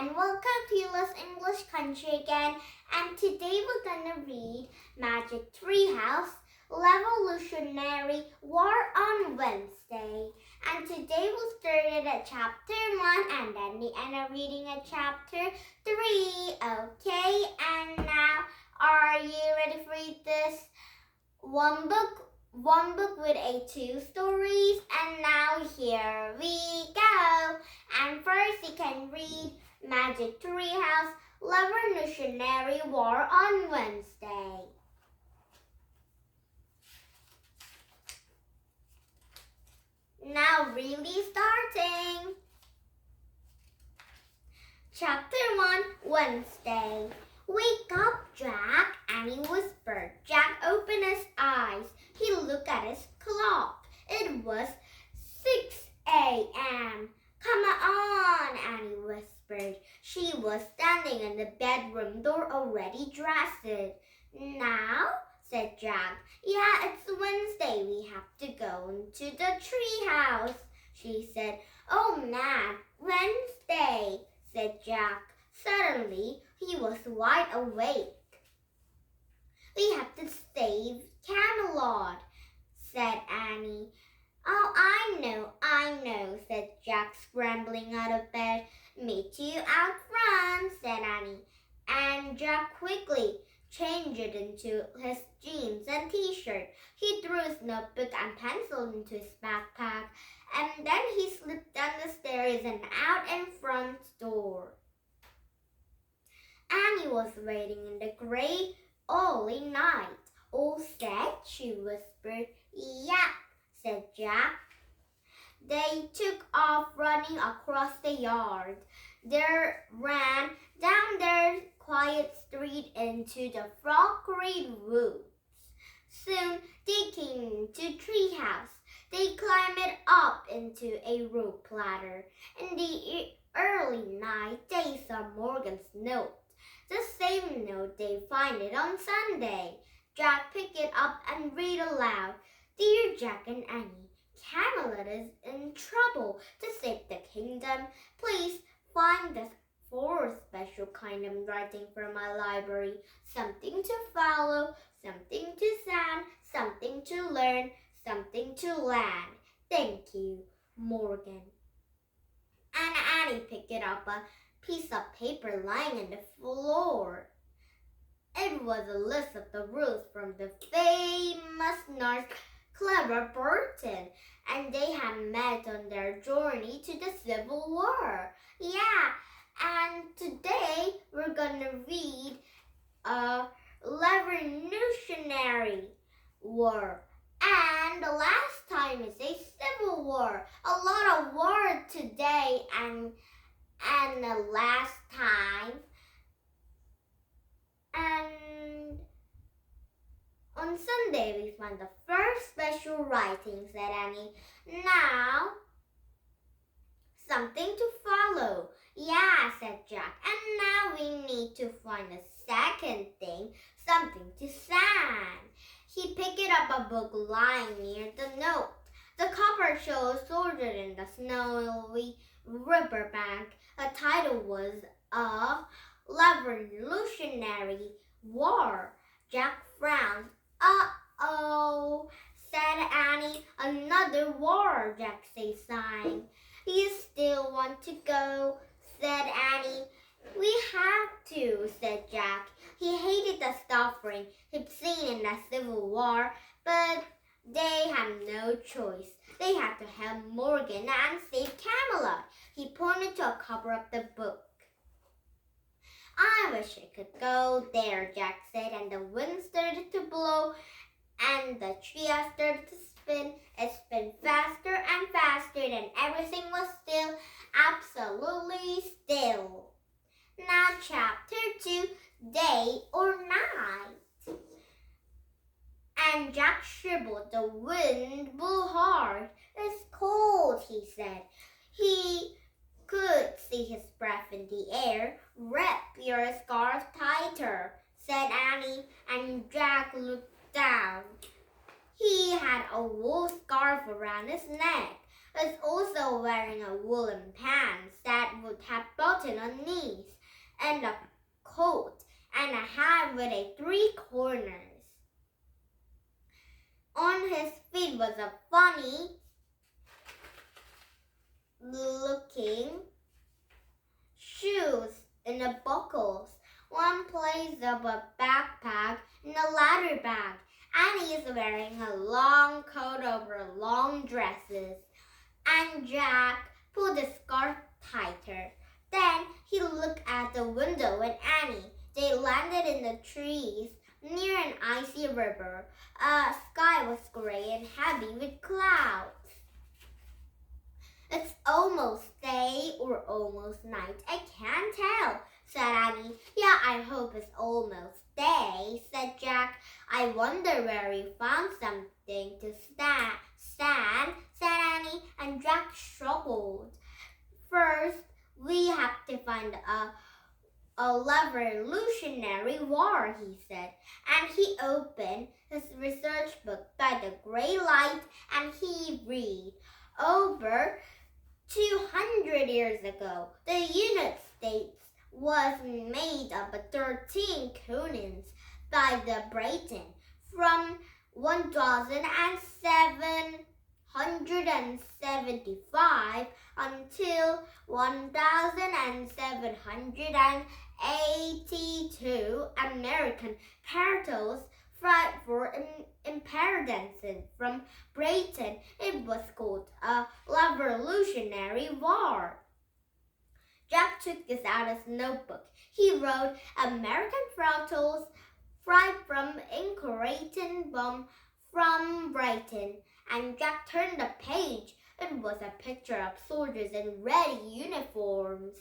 and welcome to Eula's English Country again. And today we're gonna read Magic Treehouse Revolutionary War on Wednesday. And today we'll start it at chapter 1 and then we end up reading at chapter 3. Okay, and now are you ready for this? One book with 2 stories, and now here we go. And first you can read Magic Treehouse Revolutionary War on Wednesday. Now really starting. Chapter 1, Wednesday. Wake up, Jack, Annie whispered. Jack opened his eyes. He looked at his clock. It was 6 a.m. Come on, Annie whispered. She was standing in the bedroom door already dressed. Now, said Jack. Yeah, it's Wednesday. We have to go into the treehouse, she said. Oh, man, Wednesday, said Jack. Suddenly, he was wide awake. We have to save Camelot, said Annie. Oh, I know, said Jack, scrambling out of bed. Me too, out front, said Annie. And Jack quickly changed it into his jeans and t-shirt. He threw his notebook and pencil into his backpack, and then he slipped down the stairs and out in front door. Annie was waiting in the gray early night. All set, she whispered. Yeah, said Jack. They took off running across the yard. They ran down their quiet street into the frog-green woods. Soon they came to treehouse. They climbed it up into a rope ladder. In the early night, they saw Morgan's note. The same note they find it on Sunday. Jack picked it up and read aloud. Dear Jack and Annie, Camelot is in trouble. To save the kingdom, please find the 4 special kind I'm writing from my library. Something to follow, something to sound, something to learn, something to land. Thank you, Morgan. And Annie picked it up a piece of paper lying on the floor. It was a list of the rules from the famous nurse Clever Burton, and they had met on their journey to the Civil War. Yeah, and today we're gonna read a Revolutionary War. And the last time is a Civil War. A lot of war today and the last time. And on Sunday we find the first special writing, said Annie. Now, something to follow. Yeah, said Jack. And now we need to find a second thing, something to sign. He picked up a book lying near the note. The cover showed a soldier in the snowy riverbank. The title was A Revolutionary War. Jack frowned. Uh-oh, said Annie. Another war, Jack said, sighing. You still want to go, said Annie. We have to, said Jack. He hated the suffering he'd seen in the Civil War, but they had no choice. They had to help Morgan and save Camelot. He pointed to a cover of the book. I wish I could go there, Jack said, and the wind started to blow, and the tree started to spin. It spun faster and faster, and everything was still, absolutely still. Now, chapter 2, Day or Night. And Jack shivered. The wind blew hard. It's cold, he said. He could see his breath in the air. Wrap your scarf tighter, said Annie, and Jack looked down. He had a wool scarf around his neck. was also wearing a woolen pants that would have button on knees, and a coat and a hat with a 3 corners. On his feet was a funny looking shoes in the buckles. One plays up a backpack and a leather bag. Annie is wearing a long coat over long dresses, and Jack pulled the scarf tighter. Then he looked at the window and Annie. They landed in the trees near an icy river. The sky was gray and heavy with clouds. It's almost day or almost night. I can't tell, said Annie. Yeah, I hope it's almost day, said Jack. I wonder where you found something to stand, said Annie, and Jack struggled. First, we have to find a revolutionary war, he said, and he opened his research book by the gray light and he read. Over 200 years ago, the United States was made up of 13 colonies by the Britain from 1775 until 1782. American territories fight for independence from Britain. It was called a Revolutionary War. Jack took this out of his notebook. He wrote, American territories fight from Incorporated bomb from Britain. And Jack turned the page. It was a picture of soldiers in red uniforms.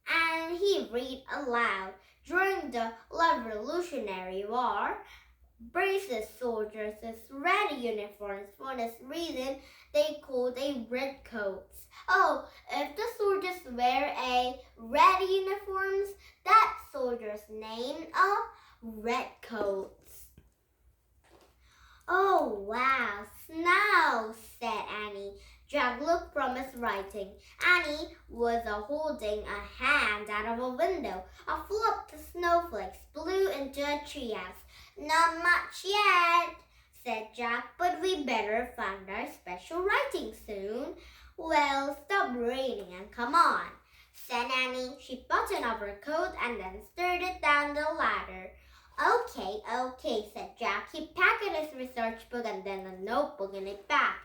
And he read aloud. During the Revolutionary War, British soldiers in red uniforms. For this reason, they called they redcoats. Oh, if the soldiers wear a red uniforms, that soldier's name are redcoats. Oh, wow, snow, said Annie. Jack looked from his writing. Annie was holding a hand out of a window. A flock of snowflakes blew into a treehouse. Not much yet, said Jack, but we better find our special writing soon. Well, stop reading and come on, said Annie. She buttoned up her coat and then started down the ladder. Okay, said Jack. He packed his research book and then a notebook in it back.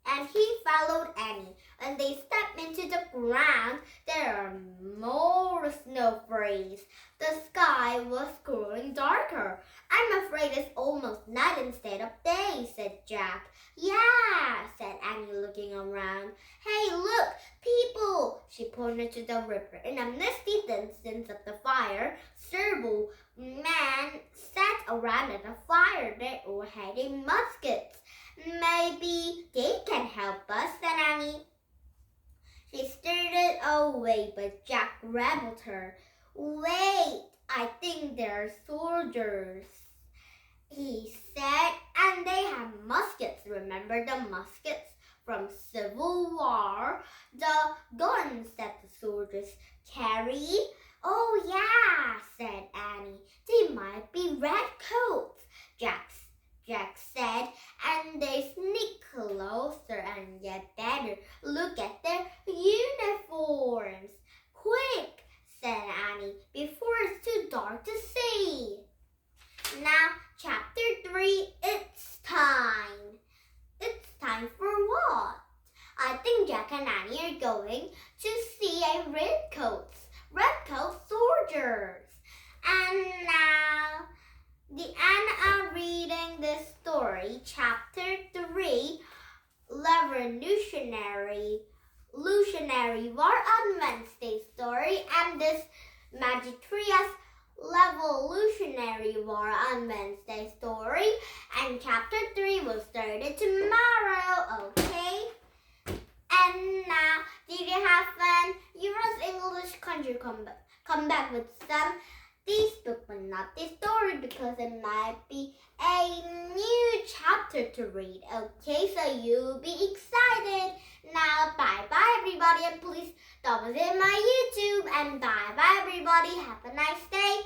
And he followed Annie. When they stepped into the ground, there are more snowflakes. The sky was growing darker. I'm afraid it's almost night instead of day, said Jack. Yeah, said Annie, looking around. Hey, look, people! She pointed to the river. In a misty distance of the fire, several men sat around at the fire. They all had muskets. Maybe they can help us, said Annie. She started away, but Jack grabbed her. Wait, I think they're soldiers, he said, and they have muskets. Remember the muskets from Civil War? The guns that the soldiers carry? Oh, yeah, said Annie. They might be redcoats, Jack said, and they sneaked closer and get better look at their uniforms. Quick, said Annie, before it's too dark to see. Now, chapter 3, it's time. It's time for what? I think Jack and Annie are going to see a redcoat soldiers. And now, the Anna reading this story, chapter 3, Revolutionary War on Wednesday story, and this Magitria's Revolutionary War on Wednesday story, and chapter 3 will start tomorrow, okay? And now, did you have fun? Euro's English Country come back with some this book, but not this story, because it might be a new chapter to read. Okay, so you'll be excited. Now, bye-bye, everybody, and please don't visit my YouTube. And bye-bye, everybody. Have a nice day.